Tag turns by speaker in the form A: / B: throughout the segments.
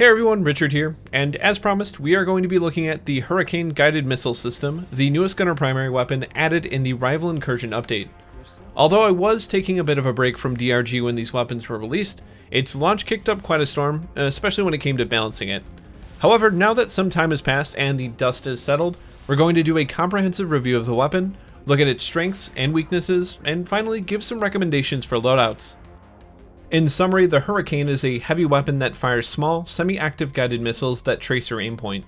A: Hey everyone, Richard here, and as promised, we are going to be looking at the Hurricane Guided Missile System, the newest gunner primary weapon added in the Rival Incursion update. Although I was taking a bit of a break from DRG when these weapons were released, its launch kicked up quite a storm, especially when it came to balancing it. However, now that some time has passed and the dust has settled, we're going to do a comprehensive review of the weapon, look at its strengths and weaknesses, and finally give some recommendations for loadouts. In summary, the Hurricane is a heavy weapon that fires small, semi-active guided missiles that trace your aim point.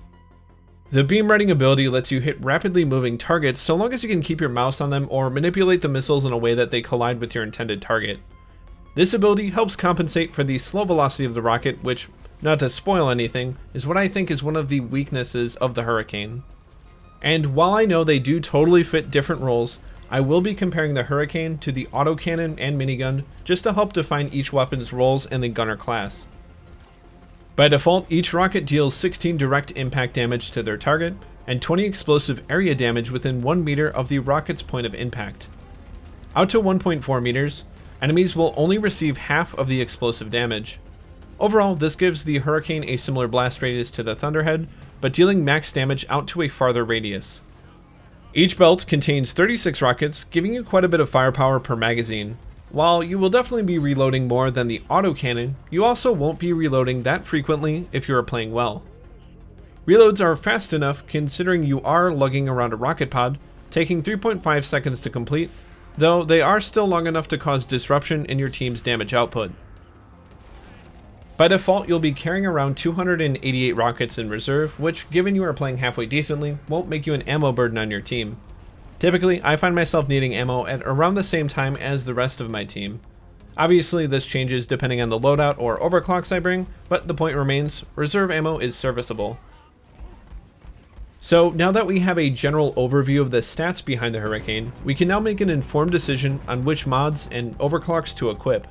A: The beam reading ability lets you hit rapidly moving targets so long as you can keep your mouse on them or manipulate the missiles in a way that they collide with your intended target. This ability helps compensate for the slow velocity of the rocket, which, not to spoil anything, is what I think is one of the weaknesses of the Hurricane. And while I know they do totally fit different roles, I will be comparing the Hurricane to the autocannon and minigun just to help define each weapon's roles in the gunner class. By default, each rocket deals 16 direct impact damage to their target and 20 explosive area damage within 1 meter of the rocket's point of impact. Out to 1.4 meters, enemies will only receive half of the explosive damage. Overall, this gives the Hurricane a similar blast radius to the Thunderhead, but dealing max damage out to a farther radius. Each belt contains 36 rockets, giving you quite a bit of firepower per magazine. While you will definitely be reloading more than the autocannon, you also won't be reloading that frequently if you are playing well. Reloads are fast enough considering you are lugging around a rocket pod, taking 3.5 seconds to complete, though they are still long enough to cause disruption in your team's damage output. By default, you'll be carrying around 288 rockets in reserve, which, given you are playing halfway decently, won't make you an ammo burden on your team. Typically, I find myself needing ammo at around the same time as the rest of my team. Obviously, this changes depending on the loadout or overclocks I bring, but the point remains, reserve ammo is serviceable. So now that we have a general overview of the stats behind the Hurricane, we can now make an informed decision on which mods and overclocks to equip.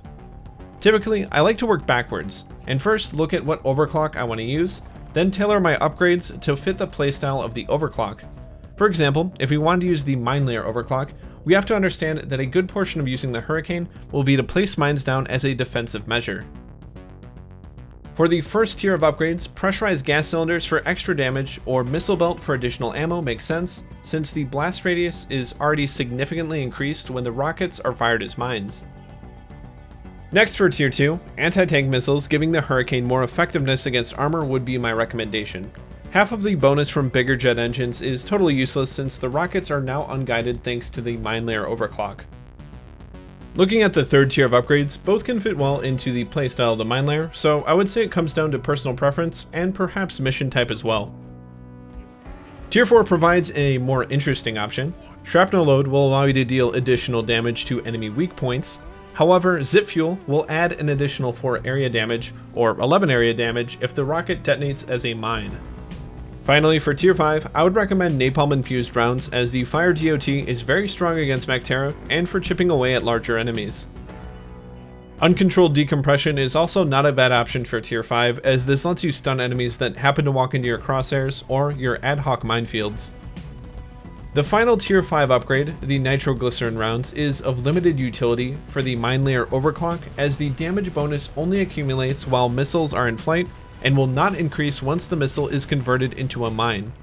A: Typically, I like to work backwards, and first look at what overclock I want to use, then tailor my upgrades to fit the playstyle of the overclock. For example, if we wanted to use the Minelayer overclock, we have to understand that a good portion of using the Hurricane will be to place mines down as a defensive measure. For the first tier of upgrades, pressurized gas cylinders for extra damage or missile belt for additional ammo makes sense, since the blast radius is already significantly increased when the rockets are fired as mines. Next for tier 2, anti-tank missiles giving the Hurricane more effectiveness against armor would be my recommendation. Half of the bonus from bigger jet engines is totally useless since the rockets are now unguided thanks to the Minelayer overclock. Looking at the third tier of upgrades, both can fit well into the playstyle of the Minelayer, so I would say it comes down to personal preference and perhaps mission type as well. Tier 4 provides a more interesting option. Shrapnel load will allow you to deal additional damage to enemy weak points. However, Zip Fuel will add an additional 4 area damage, or 11 area damage, if the rocket detonates as a mine. Finally, for Tier 5, I would recommend napalm-infused rounds as the fire DOT is very strong against Bacteria and for chipping away at larger enemies. Uncontrolled decompression is also not a bad option for Tier 5, as this lets you stun enemies that happen to walk into your crosshairs or your ad hoc minefields. The final Tier 5 upgrade, the nitroglycerin rounds, is of limited utility for the Minelayer overclock as the damage bonus only accumulates while missiles are in flight and will not increase once the missile is converted into a mine.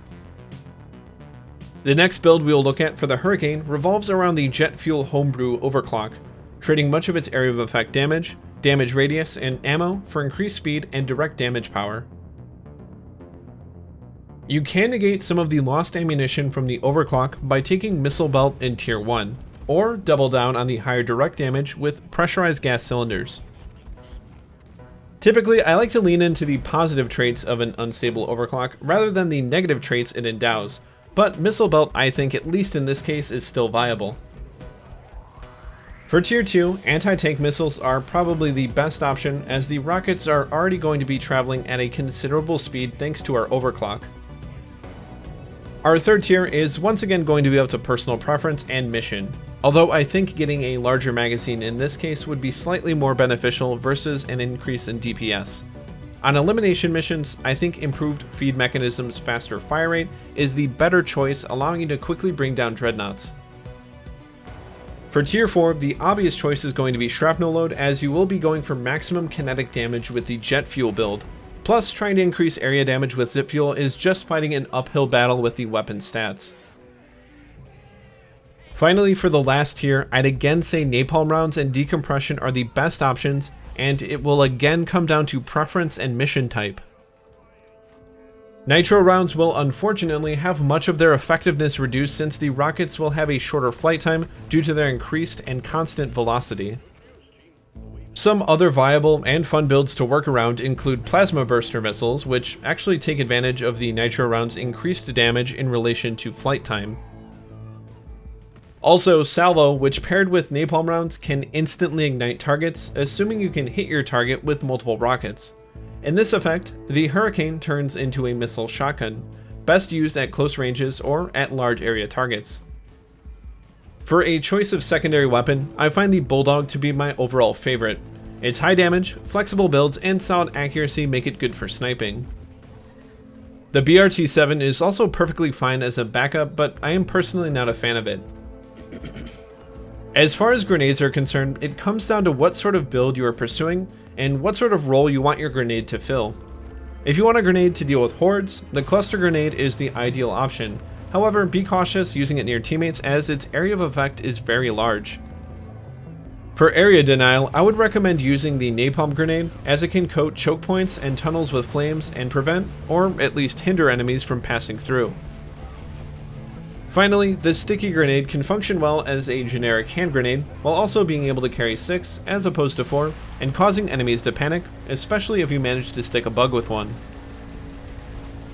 A: The next build we will look at for the Hurricane revolves around the jet fuel homebrew overclock, trading much of its area of effect damage, damage radius, and ammo for increased speed and direct damage power. You can negate some of the lost ammunition from the overclock by taking Missile Belt in Tier 1, or double down on the higher direct damage with pressurized gas cylinders. Typically, I like to lean into the positive traits of an unstable overclock rather than the negative traits it endows, but Missile Belt I think at least in this case is still viable. For Tier 2, anti-tank missiles are probably the best option as the rockets are already going to be traveling at a considerable speed thanks to our overclock. Our third tier is once again going to be up to personal preference and mission, although I think getting a larger magazine in this case would be slightly more beneficial versus an increase in DPS. On elimination missions, I think improved feed mechanism's faster fire rate is the better choice, allowing you to quickly bring down dreadnoughts. For Tier 4, the obvious choice is going to be Shrapnel Load, as you will be going for maximum kinetic damage with the jet fuel build. Plus, trying to increase area damage with zip fuel is just fighting an uphill battle with the weapon stats. Finally, for the last tier, I'd again say napalm rounds and decompression are the best options, and it will again come down to preference and mission type. Nitro rounds will unfortunately have much of their effectiveness reduced since the rockets will have a shorter flight time due to their increased and constant velocity. Some other viable and fun builds to work around include plasma burster missiles, which actually take advantage of the nitro rounds' increased damage in relation to flight time. Also, salvo, which paired with napalm rounds can instantly ignite targets, assuming you can hit your target with multiple rockets. In this effect, the Hurricane turns into a missile shotgun, best used at close ranges or at large area targets. For a choice of secondary weapon, I find the Bulldog to be my overall favorite. Its high damage, flexible builds, and solid accuracy make it good for sniping. The BRT-7 is also perfectly fine as a backup, but I am personally not a fan of it. As far as grenades are concerned, it comes down to what sort of build you are pursuing and what sort of role you want your grenade to fill. If you want a grenade to deal with hordes, the cluster grenade is the ideal option. However, be cautious using it near teammates as its area of effect is very large. For area denial, I would recommend using the napalm grenade as it can coat choke points and tunnels with flames and prevent, or at least hinder enemies from passing through. Finally, the sticky grenade can function well as a generic hand grenade, while also being able to carry 6 as opposed to 4, and causing enemies to panic, especially if you manage to stick a bug with one.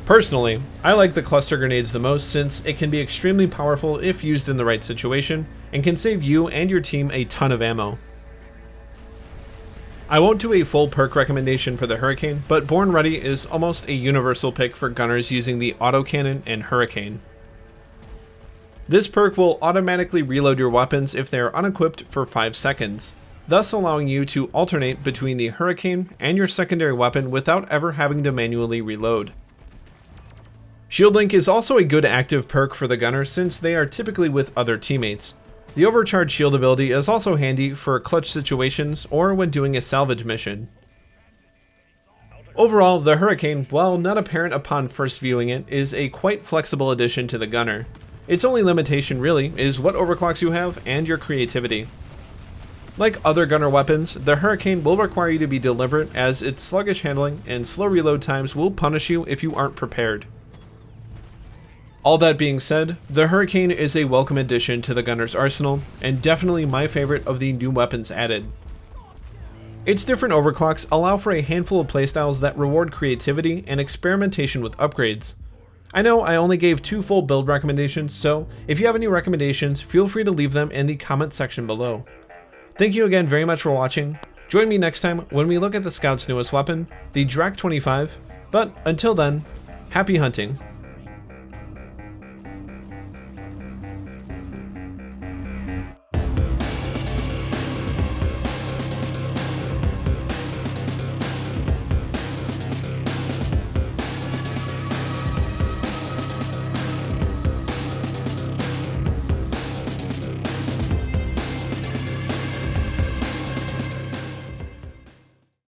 A: Personally, I like the cluster grenades the most since it can be extremely powerful if used in the right situation, and can save you and your team a ton of ammo. I won't do a full perk recommendation for the Hurricane, but Born Ready is almost a universal pick for gunners using the autocannon and Hurricane. This perk will automatically reload your weapons if they are unequipped for 5 seconds, thus allowing you to alternate between the Hurricane and your secondary weapon without ever having to manually reload. Shield Link is also a good active perk for the gunner since they are typically with other teammates. The overcharged shield ability is also handy for clutch situations or when doing a salvage mission. Overall, the Hurricane, while not apparent upon first viewing it, is a quite flexible addition to the gunner. Its only limitation really is what overclocks you have and your creativity. Like other gunner weapons, the Hurricane will require you to be deliberate as its sluggish handling and slow reload times will punish you if you aren't prepared. All that being said, the Hurricane is a welcome addition to the gunner's arsenal and definitely my favorite of the new weapons added. Its different overclocks allow for a handful of playstyles that reward creativity and experimentation with upgrades. I know I only gave 2 full build recommendations, so if you have any recommendations, feel free to leave them in the comment section below. Thank you again very much for watching. Join me next time when we look at the Scout's newest weapon, the DRG 25, but until then, happy hunting.